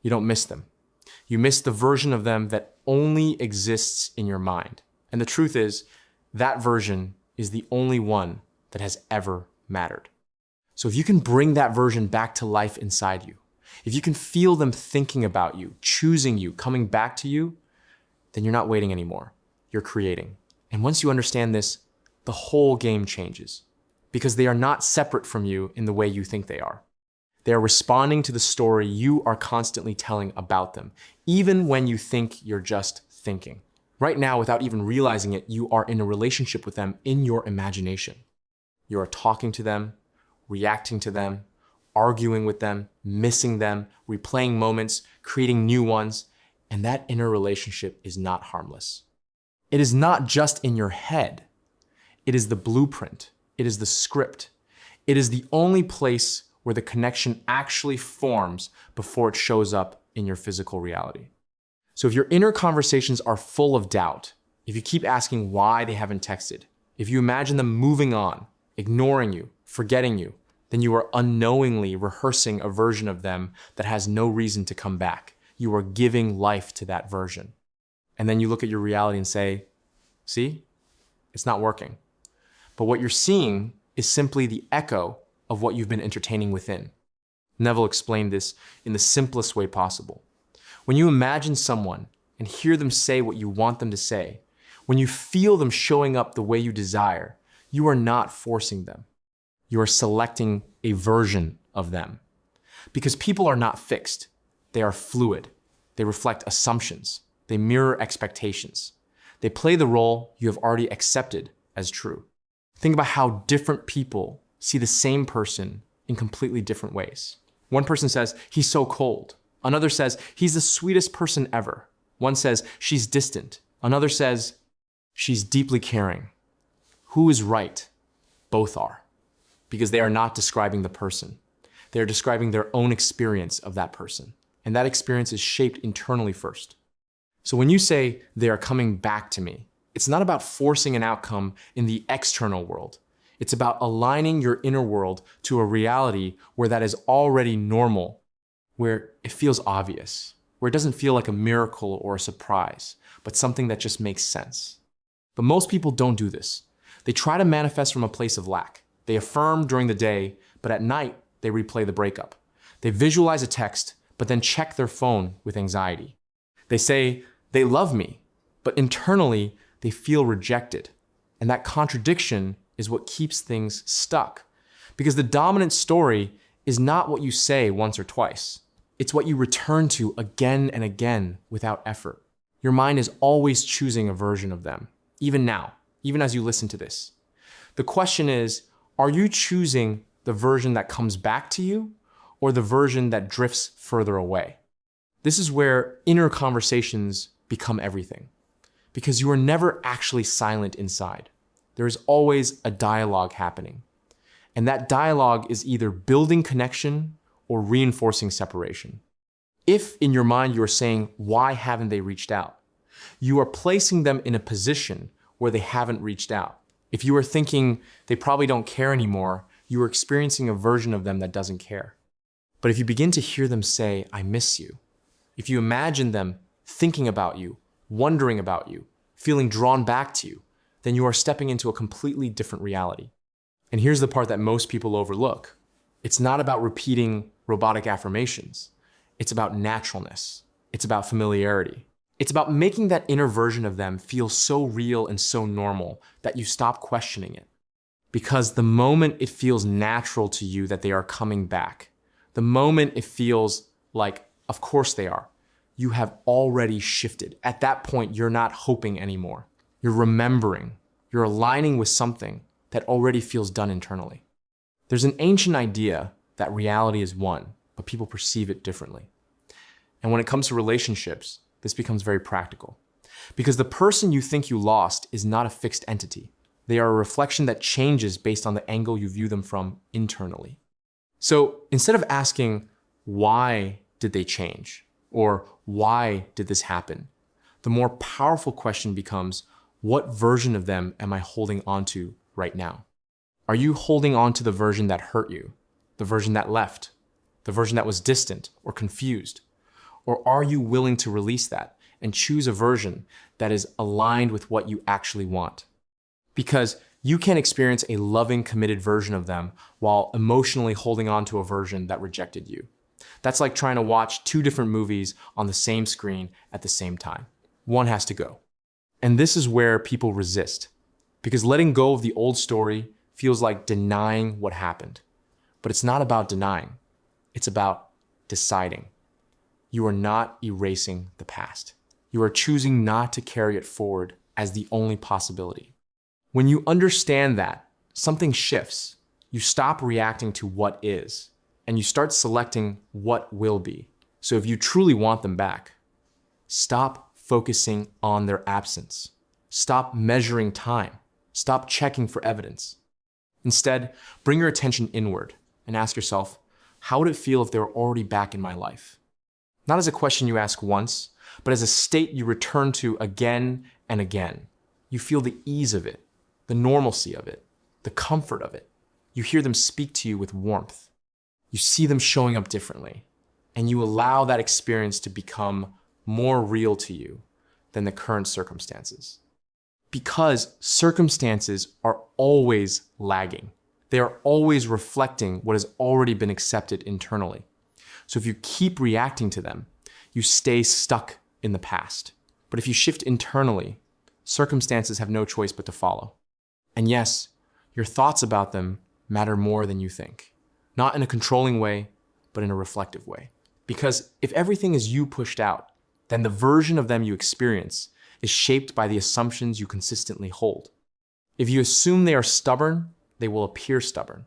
You don't miss them. You miss the version of them that only exists in your mind. And the truth is, that version is the only one that has ever mattered. So if you can bring that version back to life inside you, if you can feel them thinking about you, choosing you, coming back to you, then you're not waiting anymore. You're creating. And once you understand this, the whole game changes, because they are not separate from you in the way you think they are. They are responding to the story you are constantly telling about them, even when you think you're just thinking. Right now, without even realizing it, you are in a relationship with them in your imagination. You are talking to them, reacting to them, arguing with them, missing them, replaying moments, creating new ones, and that inner relationship is not harmless. It is not just in your head. It is the blueprint. It is the script. It is the only place where the connection actually forms before it shows up in your physical reality. So if your inner conversations are full of doubt, if you keep asking why they haven't texted, if you imagine them moving on, ignoring you, forgetting you, then you are unknowingly rehearsing a version of them that has no reason to come back. You are giving life to that version. And then you look at your reality and say, see, it's not working. But what you're seeing is simply the echo of what you've been entertaining within. Neville explained this in the simplest way possible. When you imagine someone and hear them say what you want them to say, when you feel them showing up the way you desire, you are not forcing them. You are selecting a version of them. Because people are not fixed. They are fluid. They reflect assumptions. They mirror expectations. They play the role you have already accepted as true. Think about how different people see the same person in completely different ways. One person says, he's so cold. Another says, he's the sweetest person ever. One says, she's distant. Another says, she's deeply caring. Who is right? Both are. Because they are not describing the person. They are describing their own experience of that person. And that experience is shaped internally first. So when you say, they are coming back to me, it's not about forcing an outcome in the external world. It's about aligning your inner world to a reality where that is already normal, where it feels obvious, where it doesn't feel like a miracle or a surprise, but something that just makes sense. But most people don't do this. They try to manifest from a place of lack. They affirm during the day, but at night, they replay the breakup. They visualize a text, but then check their phone with anxiety. They say, they love me, but internally, they feel rejected. And that contradiction is what keeps things stuck. Because the dominant story is not what you say once or twice. It's what you return to again and again without effort. Your mind is always choosing a version of them, even now, even as you listen to this. The question is, are you choosing the version that comes back to you or the version that drifts further away? This is where inner conversations become everything. Because you are never actually silent inside. There is always a dialogue happening. And that dialogue is either building connection or reinforcing separation. If in your mind you are saying, why haven't they reached out? You are placing them in a position where they haven't reached out. If you are thinking they probably don't care anymore, you are experiencing a version of them that doesn't care. But if you begin to hear them say, I miss you, if you imagine them thinking about you, wondering about you, feeling drawn back to you, then you are stepping into a completely different reality. And here's the part that most people overlook. It's not about repeating robotic affirmations. It's about naturalness. It's about familiarity. It's about making that inner version of them feel so real and so normal that you stop questioning it. Because the moment it feels natural to you that they are coming back, the moment it feels like, of course they are, you have already shifted. At that point, you're not hoping anymore. You're remembering. You're aligning with something that already feels done internally. There's an ancient idea that reality is one, but people perceive it differently. And when it comes to relationships, this becomes very practical. Because the person you think you lost is not a fixed entity. They are a reflection that changes based on the angle you view them from internally. So instead of asking, why did they change? Or why did this happen? The more powerful question becomes, what version of them am I holding on to right now? Are you holding on to the version that hurt you, the version that left, the version that was distant or confused? Or are you willing to release that and choose a version that is aligned with what you actually want? Because you can experience a loving, committed version of them while emotionally holding on to a version that rejected you. That's like trying to watch two different movies on the same screen at the same time. One has to go. And this is where people resist, because letting go of the old story feels like denying what happened. But it's not about denying. It's about deciding. You are not erasing the past. You are choosing not to carry it forward as the only possibility. When you understand that, something shifts. You stop reacting to what is, and you start selecting what will be. So if you truly want them back, stop focusing on their absence. Stop measuring time. Stop checking for evidence. Instead, bring your attention inward and ask yourself, how would it feel if they were already back in my life? Not as a question you ask once, but as a state you return to again and again. You feel the ease of it, the normalcy of it, the comfort of it. You hear them speak to you with warmth. You see them showing up differently, and you allow that experience to become more real to you than the current circumstances. Because circumstances are always lagging. They are always reflecting what has already been accepted internally. So if you keep reacting to them, you stay stuck in the past. But if you shift internally, circumstances have no choice but to follow. And yes, your thoughts about them matter more than you think. Not in a controlling way, but in a reflective way. Because if everything is you pushed out, then the version of them you experience is shaped by the assumptions you consistently hold. If you assume they are stubborn, they will appear stubborn.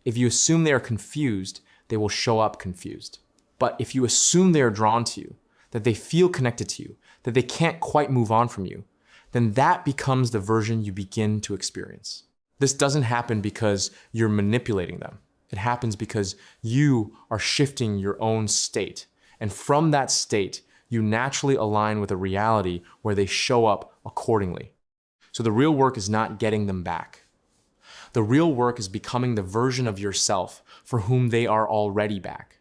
If you assume they are confused, they will show up confused. But if you assume they are drawn to you, that they feel connected to you, that they can't quite move on from you, then that becomes the version you begin to experience. This doesn't happen because you're manipulating them. It happens because you are shifting your own state. And from that state, you naturally align with a reality where they show up accordingly. So the real work is not getting them back. The real work is becoming the version of yourself for whom they are already back.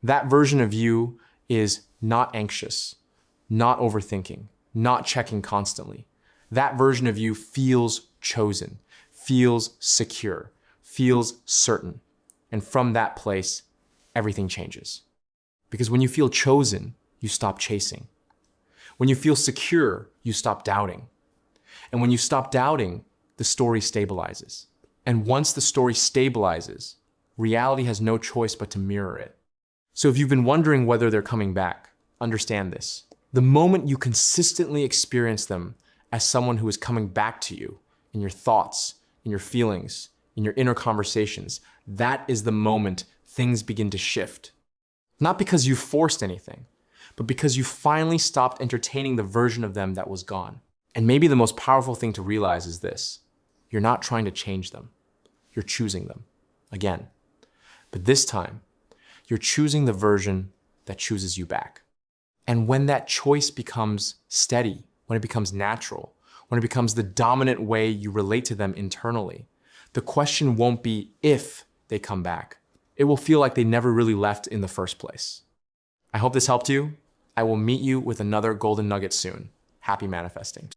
That version of you is not anxious, not overthinking, not checking constantly. That version of you feels chosen, feels secure, feels certain. And from that place, everything changes. Because when you feel chosen, you stop chasing. When you feel secure, you stop doubting. And when you stop doubting, the story stabilizes. And once the story stabilizes, reality has no choice but to mirror it. So if you've been wondering whether they're coming back, understand this. The moment you consistently experience them as someone who is coming back to you in your thoughts, in your feelings, in your inner conversations, that is the moment things begin to shift. Not because you forced anything, but because you finally stopped entertaining the version of them that was gone. And maybe the most powerful thing to realize is this. You're not trying to change them. You're choosing them. Again. But this time, you're choosing the version that chooses you back. And when that choice becomes steady, when it becomes natural, when it becomes the dominant way you relate to them internally, the question won't be if they come back. It will feel like they never really left in the first place. I hope this helped you. I will meet you with another golden nugget soon. Happy manifesting.